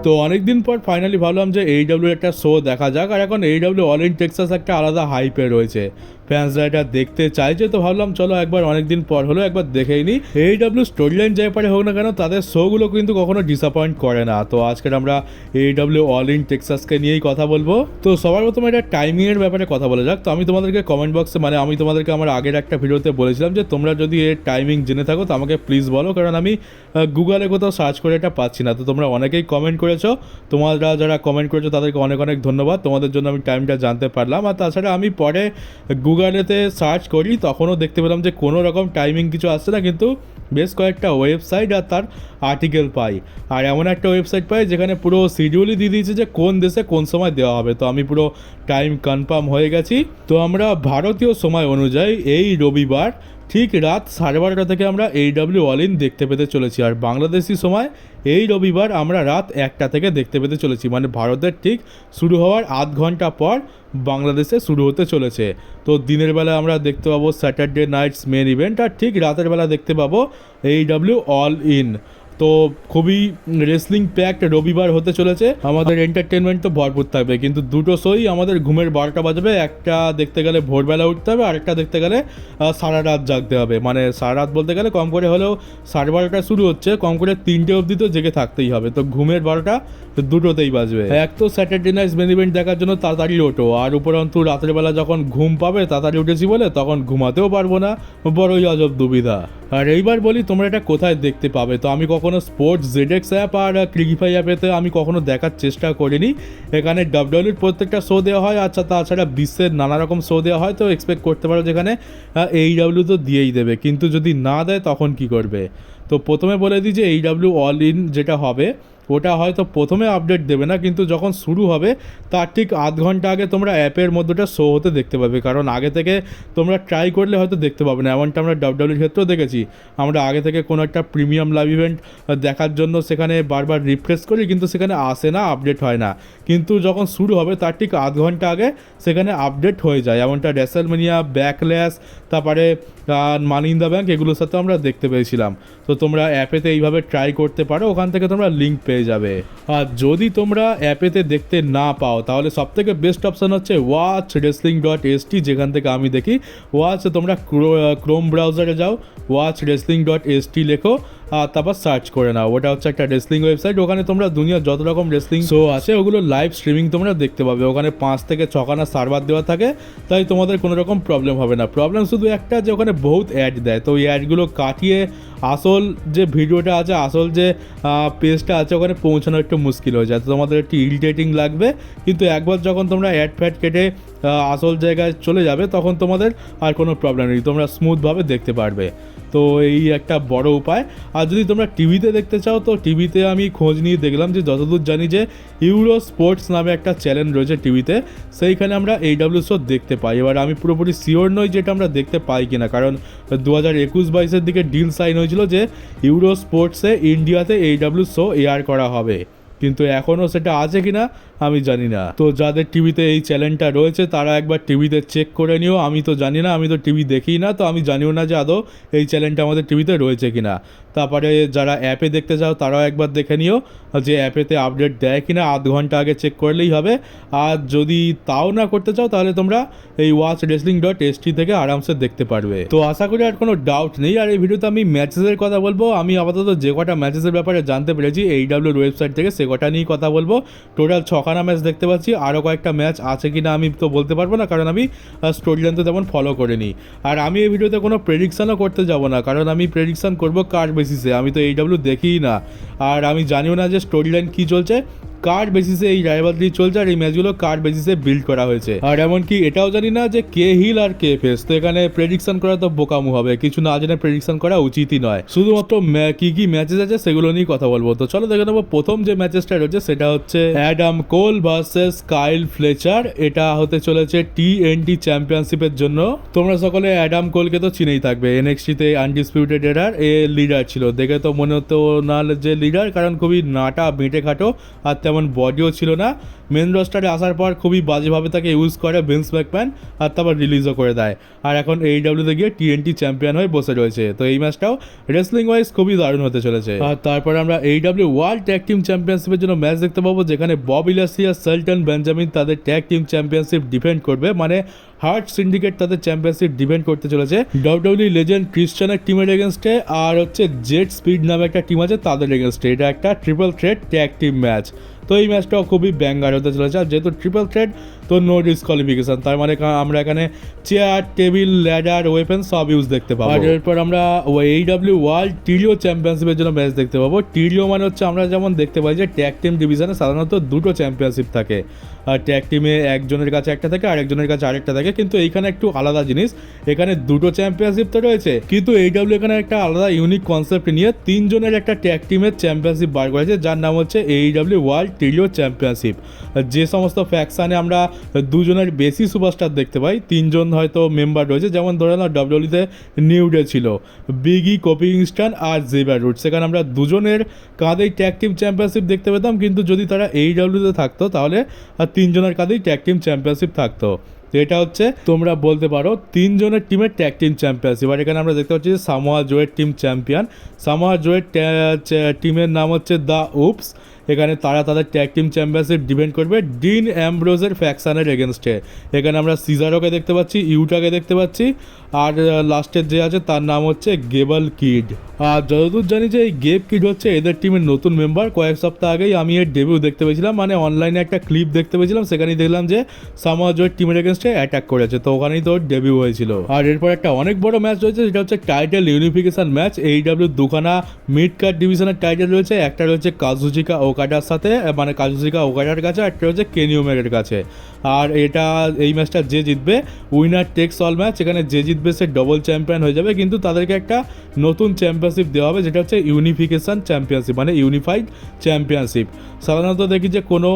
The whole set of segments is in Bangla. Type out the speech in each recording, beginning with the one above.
তো অনেকদিন পর ফাইনালি ভাবলাম যে এইডব্লিউ একটা শো দেখা যাক, আর এখন এইডব্লিউ অল ইন টেক্সাস একটা আলাদা হাইপে রয়েছে, ফ্যান্সরা এটা দেখতে চাইছে। তো ভাবলাম চলো একবার অনেকদিন পর হলো একবার দেখেই নি। এইডব্লিউ স্টোরি লাইন যাই পারে হোক না কেন, তাদের শোগুলো কিন্তু কখনো ডিসঅ্যাপয়েন্ট করে না। তো আজকের আমরা এইডব্লিউ অল ইন টেক্সাসকে নিয়েই কথা বলবো। তো সবার প্রথমে এটা টাইমিংয়ের ব্যাপারে কথা বলা যাক। তো আমি তোমাদেরকে কমেন্ট বক্সে আমি তোমাদেরকে আমার আগের একটা ভিডিওতে বলেছিলাম যে তোমরা যদি এর টাইমিং জেনে থাকো তো আমাকে প্লিজ বলো, কারণ আমি গুগলে কোথাও সার্চ করে এটা পাচ্ছি না। তো তোমরা অনেকেই কমেন্ট করেছো, তোমরা যারা কমেন্ট করেছো তাদেরকে অনেক অনেক ধন্যবাদ, তোমাদের জন্য আমি টাইমটা জানতে পারলাম। আর তাছাড়া আমি পরে গুগলেতে সার্চ করি, তখনও দেখতে পেলাম যে কোনো রকম টাইমিং কিছু আসছে না, কিন্তু বেশ কয়েকটা ওয়েবসাইট আর তার আর্টিকেল পাই। আর এমন একটা ওয়েবসাইট পাই যেখানে পুরো শিডিউলই দিয়ে দিয়েছে যে কোন দেশে কোন সময় দেওয়া হবে। তো আমি পুরো টাইম কনফার্ম হয়ে গেছি। তো আমরা ভারতীয় সময় অনুযায়ী এই রবিবার ঠিক রাত 12:30 থেকে আমরা এইডব্লিউ অল ইন দেখতে পেতে চলেছি। আর বাংলাদেশি সময় এই রবিবার আমরা রাত 1টা থেকে দেখতে পেতে চলেছি, মানে ভারতের ঠিক শুরু হওয়ার আধ ঘন্টা পর বাংলাদেশে শুরু হতে চলেছে। তো দিনের বেলা আমরা দেখতে পাবো স্যাটারডে নাইটস মেন ইভেন্ট, আর ঠিক রাতের বেলা দেখতে পাবো এইডব্লিউ অল ইন। তো খুবই রেসলিং প্যাকড রবিবার হতে চলেছে। আমাদের এন্টারটেনমেন্ট তো ভরপুর থাকবে, কিন্তু দুটো শোই আমাদের ঘুমের 12টা বাজবে। একটা দেখতে গেলে ভোরবেলা উঠতে হবে, আরেকটা দেখতে গেলে সারা রাত জাগতে হবে। মানে সারা রাত বলতে গেলে কম করে হলেও 12:30 শুরু হচ্ছে, কম করে 3টে অবধি তো জেগে থাকতেই হবে। তো ঘুমের 12টা দুটোতেই বাজবে। এক তো স্যাটারডে নাইট মেন ইভেন্ট দেখার জন্য তাড়াতাড়ি ওঠো, আর উপরন্তু রাতের বেলা যখন ঘুম পাবে তাড়াতাড়ি উঠেছি বলে তখন ঘুমাতেও পারবো না, বড়ই অজব দুবিধা। আর এইবার বলি তোমরা এটা কোথায় দেখতে পাবে। তো আমি কখনো স্পোর্টস জেডেক্স অ্যাপ আর ক্রিকিফাই অ্যাপেতে আমি কখনো দেখার চেষ্টা করিনি। এখানে ডাব্লিউডব্লিউর প্রত্যেকটা শো দেওয়া হয়, আচ্ছা তাছাড়া বিশ্বের নানা রকম শো দেওয়া হয়। তো এক্সপেক্ট করতে পারো যেখানে এইডব্লিউ তো দিয়েই দেবে, কিন্তু যদি না দেয় তখন কি করবে। তো প্রথমে বলে দিই যে এইডব্লিউ অল ইন যেটা হবে ওটা হয়তো প্রথমে আপডেট দেবে না, কিন্তু যখন শুরু হবে তার ঠিক আধ ঘন্টা আগে তোমরা অ্যাপের মধ্যেটা শো হতে দেখতে পাবে। কারণ আগে থেকে তোমরা ট্রাই করলে হয়তো দেখতে পাবে না, এমনটা আমরা ডাব্লিউডব্লিউর ক্ষেত্রেও দেখেছি। আমরা আগে থেকে কোনো একটা প্রিমিয়াম লাইভ ইভেন্ট দেখার জন্য সেখানে বারবার রিফ্রেশ করি, কিন্তু সেখানে আসে না, আপডেট হয় না। কিন্তু যখন শুরু হবে তার ঠিক আধ ঘন্টা আগে সেখানে আপডেট হয়ে যায়। এমনটা রেসলম্যানিয়া, ব্যাকল্যাশ, তারপরে মানি ইন দ্য ব্যাংক, এগুলোর সাথে আমরা দেখতে পেয়েছিলাম। তো তোমরা অ্যাপেতে এইভাবে ট্রাই করতে পারো, ওখান থেকে তোমরা লিঙ্ক পেয়ে যাবে। আর যদি তোমরা অ্যাপেতে দেখতে না পাও তাহলে সবথেকে বেস্ট অপশান হচ্ছে watchwrestling.st, যেখান থেকে আমি দেখি। তোমরা ক্রোম ব্রাউজারে যাও, watchwrestling.st লেখো, আর তারপর সার্চ করে নাও। ওটা হচ্ছে একটা রেসলিং ওয়েবসাইট, ওখানে তোমরা দুনিয়ার যত রকম রেসলিং শো আছে ওগুলো লাইভ স্ট্রিমিং তোমরা দেখতে পাবে। ওখানে 5 থেকে 6খানা সার্ভার দেওয়া থাকে, তাই তোমাদের কোনো রকম প্রবলেম হবে না। প্রবলেম শুধু একটা, যে ওখানে বহুত অ্যাড দেয়। তো ওই অ্যাডগুলো কাটিয়ে আসল যে ভিডিওটা আছে, আসল যে পেজটা আছে ওখানে পৌঁছানো একটু মুশকিল হয়ে যায়। তো তোমাদের একটু ইরিটেটিং লাগবে, কিন্তু একবার যখন তোমরা অ্যাড ফ্যাড কেটে আসল জায়গায় চলে যাবে তখন তোমাদের আর কোনো প্রবলেম নেই, তোমরা স্মুথভাবে দেখতে পারবে। তো এই একটা বড় উপায়। আর যদি তোমরা টিভিতে দেখতে চাও তো টিভিতে আমি খোঁজ নিয়ে দেখলাম যে যতদূর জানি যে ইউরো স্পোর্টস নামে একটা চ্যানেল রয়েছে টিভিতে, সেইখানে আমরা এইডব্লিউ শো দেখতে পাই। এবার আমি পুরোপুরি শিওর নই যেটা আমরা দেখতে পাই কিনা, কারণ 2021-22-এর দিকে ডিল সাইন হয়েছিল যে ইউরো স্পোর্টসে ইন্ডিয়াতে এইডব্লিউ শো এয়ার করা হবে, কিন্তু এখনও সেটা আছে কিনা আমি জানি না। তো যাদের টিভিতে এই চ্যানেলটা রয়েছে তারা একবার টিভিতে চেক করে নিও। আমি তো জানি না, আমি তো টিভি দেখি না, তো আমি জানিও না যে আদৌ এই চ্যানেলটা আমাদের টিভিতে রয়েছে কিনা। তারপরে যারা অ্যাপে দেখতে চাও তারাও একবার দেখে নিও যে অ্যাপেতে আপডেট দেয় কিনা, আধ ঘন্টা আগে চেক করলেই হবে। আর যদি তাও না করতে চাও তাহলে তোমরা এই watchwrestling.st থেকে আরামসে দেখতে পারবে। তো আশা করি আর কোনো ডাউট নেই। আর এই ভিডিওতে আমি ম্যাচেসের কথা বলবো। আমি আপাতত যে কটা ম্যাচেসের ব্যাপারে জানতে পেরেছি এইডব্লিউর ওয়েবসাইট থেকে, সে কটা নিয়েই কথা বলবো। টোটাল 6খানা ম্যাচ দেখতে পাচ্ছি, আরও কয়েকটা ম্যাচ আছে কিনা আমি তো বলতে পারবো না, কারণ আমি স্টোরি লাইন তো তেমন ফলো করিনি। আর আমি এই ভিডিওতে কোনো প্রেডিকশানও করতে যাব না, কারণ আমি প্রেডিকশান করবো কার বেসিসে, আমি তো এইডব্লিউ দেখিই না। আর আমি জানিও না যে স্টোরি লাইন কী চলছে, কার বেসিসে এই রাইভালরি চলছে, আর এই ম্যাচগুলো কার বেসিসে বিল্ড করা হয়েছে। আর এমনকি এটাও জানি না যে কে হিল আর কে ফেস। তো এখানে প্রেডিকশন করা তো বোকামু হবে, কিছু না জেনে প্রেডিকশন করা উচিতই নয়। শুধুমাত্র কি কি ম্যাচেস আছে সেগুলো নিয়ে কথা বলবো। তো চলো দেখে নেবো প্রথম যে ম্যাচেসটা রয়েছে সেটা হচ্ছে অ্যাডাম কোল ভার্সেস কাইল ফ্লেচার। এটা হতে চলেছে TNT চ্যাম্পিয়নশিপের জন্য। তোমরা সকলে অ্যাডাম কোলকে তো চিনেই থাকবে, NXT-তে আনডিসপিউটেড এরার এ লিডার ছিল। দেখে তো মনে হতো না যে লিডার, কারণ খুবই নাটা বেঁটে খাটো আর তেমন বডিও ছিল না। মেন রোস্টারে আসার পর খুবই বাজেভাবে তাকে ইউজ করে ভিন্স ম্যাকম্যান, আর তারপর রিলিজও করে দেয়, আর এখন এইডব্লিউতে গিয়ে TNT চ্যাম্পিয়ন হয়ে বসে রয়েছে। তো এই ম্যাচটাও রেসলিং ওয়াইজ খুবই দারুণ হতে চলেছে। আর তারপরে আমরা AEW ওয়ার্ল্ড ট্যাগ টিম চ্যাম্পিয়নশিপের জন্য ম্যাচ দেখতে পাবো, যেখানে ববি ল্যাসলি আর সেলটন বেঞ্জামিন তাদের ট্যাগ টিম চ্যাম্পিয়নশিপ ডিফেন্ড করবে, মানে হার্ট সিন্ডিকেট তাদের চ্যাম্পিয়নশিপ ডিফেন্ড করতে চলেছে WWE লেজেন্ড ক্রিশ্চানের টিমের এগেনস্টে, আর হচ্ছে জেট স্পিড নামে একটা টিম আছে তাদের এগেনস্টে। এটা একটা triple threat tag team match. তো এই ম্যাচটাও খুবই ব্যাঙ্গার হতে চলেছে, আর যেহেতু ট্রিপল থ্রেট তো নো ডিসকোয়ালিফিকেশন, তার মানে আমরা এখানে চেয়ার, টেবিল, ল্যাডার, ওয়েপেন সব ইউজ দেখতে পাবো। আর এরপর আমরা AEW ওয়ার্ল্ড টিরিও চ্যাম্পিয়নশিপের জন্য ম্যাচ দেখতে পাবো। টিরিও মানে হচ্ছে আমরা যেমন দেখতে পাই যে ট্যাগ টিম ডিভিশনে সাধারণত দুটো চ্যাম্পিয়নশিপ থাকে, আর ট্যাগ টিমে একজনের কাছে একটা থাকে আর একজনের কাছে আরেকটা থাকে, কিন্তু এইখানে একটু আলাদা জিনিস, এখানে দুটো চ্যাম্পিয়নশিপ তো রয়েছে, কিন্তু AEW এখানে একটা আলাদা ইউনিক কনসেপ্ট নিয়ে তিনজনের একটা ট্যাগ টিমের চ্যাম্পিয়নশিপ বার করেছে, যার নাম হচ্ছে AEW ওয়ার্ল্ড টিরিও চ্যাম্পিয়নশিপ। যে সমস্ত ফ্যাকশানে আমরা দুজনের বেশি সুপারস্টার দেখতে পাই, তিনজন হয়তো মেম্বার রয়েছে, যেমন ধরে নাও WWE-তে নিউ ডে ছিল, বিগি, কোফি কিংস্টন আর জেভিয়ার রুড, সেখানে আমরা দুজনের কাঁধেই ট্যাগ টিম চ্যাম্পিয়নশিপ দেখতে পেতাম, কিন্তু যদি তারা AEW-তে থাকতো তাহলে তিনজনের কাঁধেই ট্যাগ টিম চ্যাম্পিয়নশিপ থাকতো। তো এটা হচ্ছে তোমরা বলতে পারো তিনজনের টিমের ট্যাগ টিম চ্যাম্পিয়নশিপ। আর এখানে আমরা দেখতে পাচ্ছি যে সামোয়া জোয়ের টিম চ্যাম্পিয়ন, সামোয়া জোয়ের টিমের নাম হচ্ছে দ্য উপস। এখানে তারা তাদের ট্যাগ টিম চ্যাম্পিয়নশিপ ডিফেন্ড করবে ডিন অ্যাম্ব্রোজের ফ্যাকশানের এগেনস্টে। এখানে আমরা সিজারোকে দেখতে পাচ্ছি, ইউটাকে দেখতে পাচ্ছি, আর লাস্টের যে আছে তার নাম হচ্ছে গেবল কিড। আর যতদূর জানি যে এই গেব কিড হচ্ছে এদের টিমের নতুন মেম্বার। কয়েক সপ্তাহ আগেই আমি এর ডেবিউ দেখতে পেয়েছিলাম, মানে অনলাইনে একটা ক্লিপ দেখতে পেয়েছিলাম, সেখানেই দেখলাম যে সামোয়া জোয়ের টিমের এগেনস্টে অ্যাটাক করেছে, তো ওখানেই তোর ডেবিউ হয়েছিল। আর এরপর একটা অনেক বড় ম্যাচ রয়েছে, যেটা হচ্ছে টাইটেল ইউনিফিকেশন ম্যাচ। AEW দুখানা মিড কার্ড ডিভিশনের টাইটেল রয়েছে, একটা রয়েছে কাজুচিকা ওকাডার সাথে, মানে কাজুচিকা ওকাডার কাছে, একটা রয়েছে কেনি ওমেগার কাছে। আর এই ম্যাচটা যে জিতবে উইনার টেক্স অল ম্যাচ, এখানে যে জিতবে সে ডবল চ্যাম্পিয়ন হয়ে যাবে, কিন্তু তাদেরকে একটা নতুন চ্যাম্পিয়নশিপ দেওয়া হবে, যেটা হচ্ছে ইউনিফিকেশন চ্যাম্পিয়নশিপ, মানে ইউনিফাইড চ্যাম্পিয়নশিপ। সাধারণত দেখি যে কোনো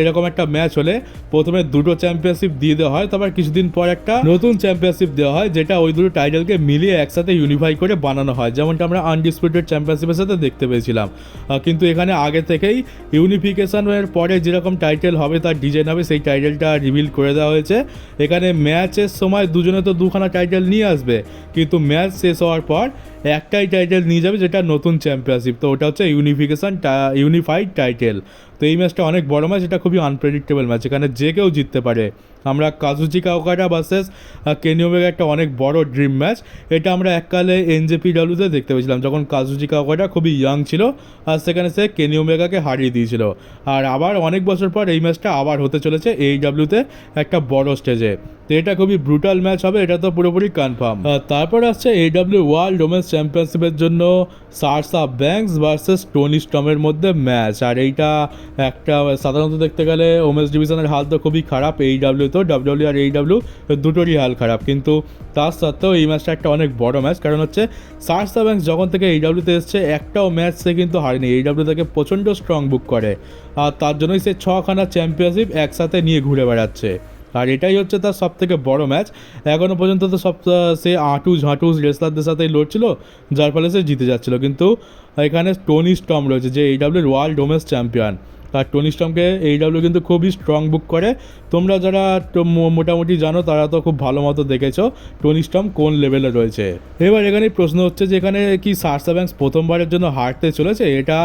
এরকম একটা ম্যাচ হলে প্রথমে দুটো চ্যাম্পিয়নশিপ দিয়ে দেওয়া হয়, তারপর কিছুদিন পর একটা নতুন চ্যাম্পিয়নশিপ দেওয়া হয়, যেটা ওই দুটো টাইটেলকে মিলিয়ে একসাথে ইউনিফাই করে বানানো হয়, যেমনটা আমরা আনডিসপিউটেড চ্যাম্পিয়নশিপের সাথে দেখতে পেয়েছিলাম। কিন্তু এখানে আগে থেকেই ইউনিফিকেশনের পরে যেরকম টাইটেল হবে তার ডিজাইন হবে, সেই টাইটেলটা রিভিল করে দেওয়া হয়েছে। এখানে ম্যাচের সময় দুজনে তো দুখানা টাইটেল নিয়ে আসবে, কিন্তু ম্যাচ শেষ হওয়ার পর একটাই টাইটেল নিয়ে যাবে, যেটা নতুন চ্যাম্পিয়নশিপ, তো ওটা হচ্ছে ইউনিফাইড টাইটেল। তো এই ম্যাচটা অনেক বড় ম্যাচ, এটা খুবই আনপ্রেডিক্টেবল ম্যাচ, এখানে যে কেউ জিততে পারে। আমরা কাজুচিকা ওকাডা ভার্সেস কেনি ওমেগা একটা অনেক বড় ড্রিম ম্যাচ, এটা আমরা এককালে NJPW-তে দেখতে পেয়েছিলাম, যখন কাজুচিকা ওকাডা খুবই ইয়াং ছিল, আর সেখানে সে কেনি ওমেগাকে হারিয়ে দিয়েছিল। আর আবার অনেক বছর পর এই ম্যাচটা আবার হতে চলেছে AEW-তে একটা বড় স্টেজে, তো এটা খুবই ব্রুটাল ম্যাচ হবে, এটা তো পুরোপুরি কনফার্ম। তারপর আসছে AEW ওয়ার্ল্ড ওমেন্স চ্যাম্পিয়নশিপের জন্য সারসা ব্যাঙ্কস ভার্সেস টনি স্টর্মের মধ্যে ম্যাচ। আর এইটা একটা সাধারণত দেখতে গেলে ওমেন্স ডিভিশনের হাল তো খুবই খারাপ AEW, তো WWE আর AEW দুটোরই হাল খারাপ, কিন্তু তার সত্ত্বেও এই ম্যাচটা একটা অনেক বড় ম্যাচ, কারণ হচ্ছে সারসা ব্যাঙ্কস যখন থেকে AEW-তে এসছে একটাও ম্যাচ সে কিন্তু হারেনি, AEW তাকে প্রচণ্ড স্ট্রং বুক করে, আর তার জন্যই সে 6খানা চ্যাম্পিয়নশিপ একসাথে নিয়ে ঘুরে বেড়াচ্ছে। আর এটাই হচ্ছে তার সব থেকে বড় ম্যাচ। এখনও পর্যন্ত তো সে ঝাঁটুস রেসলারদের সাথেই লড়ছিল, যার ফলে সে জিতে যাচ্ছিল, কিন্তু এখানে টনি স্টর্ম রয়েছে যে AEW ওয়ার্ল্ড ওমেন্স চ্যাম্পিয়ন, আর টনি স্টর্মকে AEW কিন্তু খুবই স্ট্রং বুক করে। তোমরা যারা মোটামুটি জানো তারা তো খুব ভালো মতো দেখেছো টনি স্টর্ম কোন লেভেলে রয়েছে। এবার এখানে প্রশ্ন হচ্ছে যে এখানে কি সারসা ব্যাঙ্কস প্রথমবারের জন্য হারতে চলেছে? এটা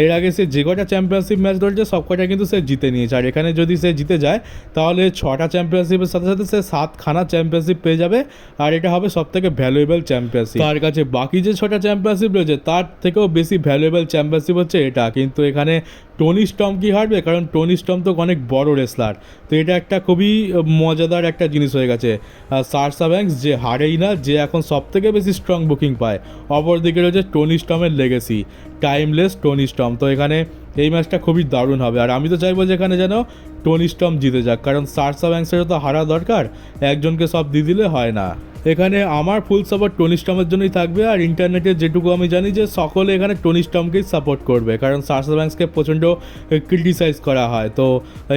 এর আগে সে যে কটা চ্যাম্পিয়নশিপ ম্যাচ ধরেছে সব কটা কিন্তু সে জিতে নিয়েছে, আর এখানে যদি সে জিতে যায় তাহলে 6টা চ্যাম্পিয়নশিপের সাথে সাথে সে 7খানা চ্যাম্পিয়নশিপ পেয়ে যাবে, আর এটা হবে সব থেকে ভ্যালুয়েবল চ্যাম্পিয়নশিপ। তার কাছে বাকি যে 6টা চ্যাম্পিয়নশিপ রয়েছে তার থেকেও বেশি ভ্যালুয়েবল চ্যাম্পিয়নশিপ হচ্ছে এটা, কিন্তু এখানে টনি স্টর্ম কি হারবে? কারণ টনি স্টর্ম তো অনেক বড় রেসলার, তো এটা একটা খুবই মজাদার একটা জিনিস হয়ে গেছে। সারসা ব্যাঙ্কস যে হারেই না, যে এখন সব থেকে বেশি স্ট্রং বুকিং পায়। অপরদিকে রয়েছে টনি স্টর্মের লেগেসি, টাইমলেস টনি স্টর্ম। তো এখানে এই ম্যাচটা খুবই দারুণ হবে, আর আমি তো চাইবো যে এখানে যেন টনি স্টর্ম জিতে যাক, কারণ সারসা ব্যাঙ্কসেরও তো হারা দরকার, একজনকে সব দিয়ে দিলে হয় না। এখানে আমার ফুল সাপোর্ট টনি স্টর্মের জন্যই থাকবে, আর ইন্টারনেটে যেটুকু আমি জানি যে সকলে এখানে টনি স্টর্মকেই সাপোর্ট করবে, কারণ সাশা ব্যাঙ্কসকে প্রচণ্ড ক্রিটিসাইজ করা হয়। তো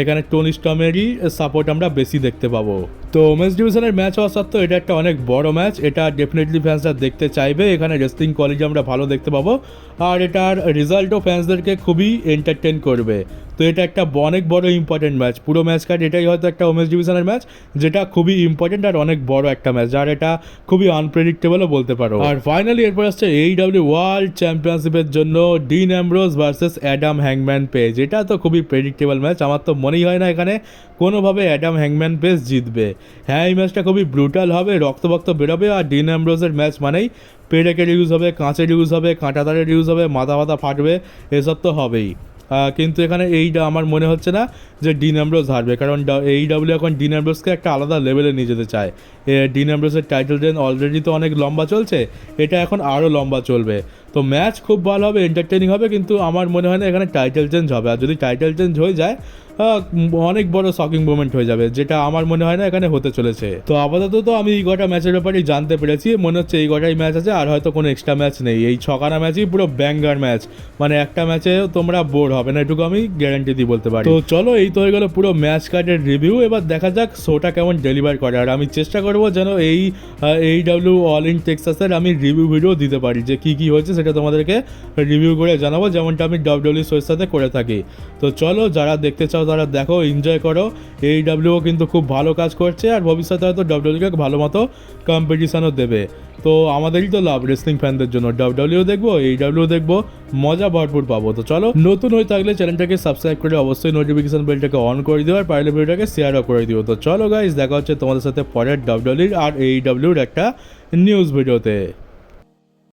এখানে টনি স্টর্মেরই সাপোর্ট আমরা বেশি দেখতে পাবো। তো ওমেন্স ডিভিশনের ম্যাচ হওয়া সত্ত্বেও এটা একটা অনেক বড় ম্যাচ, এটা ডেফিনেটলি ফ্যান্সরা দেখতে চাইবে। এখানে রেসলিং কোয়ালিটি আমরা ভালো দেখতে পাবো, আর এটার রেজাল্টও ফ্যান্সদেরকে খুবই এন্টারটেন করবে। তো এটা একটা অনেক বড় ইম্পর্টেন্ট ম্যাচ, পুরো ম্যাচ কার্ড এটাই হয়তো একটা ওমেন্স ডিভিশনের ম্যাচ যেটা খুবই ইম্পর্টেন্ট আর অনেক বড় একটা ম্যাচ, আর এটা খুবই আনপ্রেডিক্টেবলও বলতে পারো। আর ফাইনালি এরপর আসছে AEW ওয়ার্ল্ড চ্যাম্পিয়নশিপের জন্য ডিন অ্যামব্রোস ভার্সেস অ্যাডাম হ্যাংম্যান পেজ। এটা তো খুবই প্রেডিক্টেবল ম্যাচ, আমার তো মনেই হয় না এখানে কোনোভাবে অ্যাডাম হ্যাংম্যান পেজ জিতবে। হ্যাঁ, এই ম্যাচটা খুবই ব্রুটাল হবে, রক্ত বেরোবে, আর ডিন অ্যামব্রোসের ম্যাচ মানেই পেরেকের ইউজ হবে, কাঁচের ইউজ হবে, কাঁটাতারের ইউজ হবে, মাথা ফাটবে, এসব তো হবেই। কিন্তু এখানে এইটা আমার মনে হচ্ছে না যে ডিন অ্যামব্রোস হারবে, কারণ AEW এখন ডিন অ্যামব্রোসকে একটা আলাদা লেভেলে নিয়ে যেতে চায়। ডিন অ্যামব্রোসের টাইটেল রেন অলরেডি তো অনেক লম্বা চলছে, এটা এখন আরও লম্বা চলবে। তো ম্যাচ খুব ভালো হবে, এন্টারটেনিং হবে, কিন্তু আমার মনে হয় না এখানে টাইটেল চেঞ্জ হবে। আর যদি টাইটেল চেঞ্জ হয়ে যায় অনেক বড় শকিং মোমেন্ট হয়ে যাবে, যেটা আমার মনে হয় না এখানে হতে চলেছে। তো আপাতত তো আমি এই কটা ম্যাচের ব্যাপারেই জানতে পেরেছি, মনে হচ্ছে এই কটাই ম্যাচ আছে, আর হয়তো কোনো এক্সট্রা ম্যাচ নেই। এই ছখানা ম্যাচই পুরো ব্যাঙ্গার ম্যাচ, মানে একটা ম্যাচে তোমরা বোর হবে না, এটুকু আমি গ্যারান্টি দিয়ে বলতে পারি। তো চলো, এই তো হয়ে গেলো পুরো ম্যাচ কার্ডের রিভিউ। এবার দেখা যাক শোটা কেমন ডেলিভার করে, আর আমি চেষ্টা করবো যেন এই AEW অল ইন টেক্সাসের আমি রিভিউ ভিডিও দিতে পারি, যে কী কী হয়েছে সেটা তোমাদেরকে রিভিউ করে জানাবো, যেমনটা আমি WWE শোর সাথে করে থাকি। তো চলো, যারা দেখতে চাও তারা দেখো, এনজয় করো। AEW কিন্তু খুব ভালো কাজ করছে, আর ভবিষ্যতে হয়তো WWE ভালো মতো কম্পিটিশানও দেবে। তো আমাদেরই তো লাভ রেসলিং ফ্যানদের জন্য, WWE দেখবো, AEW দেখবো, মজা ভরপুর পাবো। তো চলো, নতুন হয়ে থাকলে চ্যানেলটাকে সাবস্ক্রাইব করে অবশ্যই নোটিফিকেশন বেলটাকে অন করে দিও, আর পারলে ভিডিওটাকে শেয়ারও করে দিও। তো চলো গাইস, দেখা হচ্ছে তোমাদের সাথে পরের WWE আর AEWর একটা নিউজ ভিডিওতে।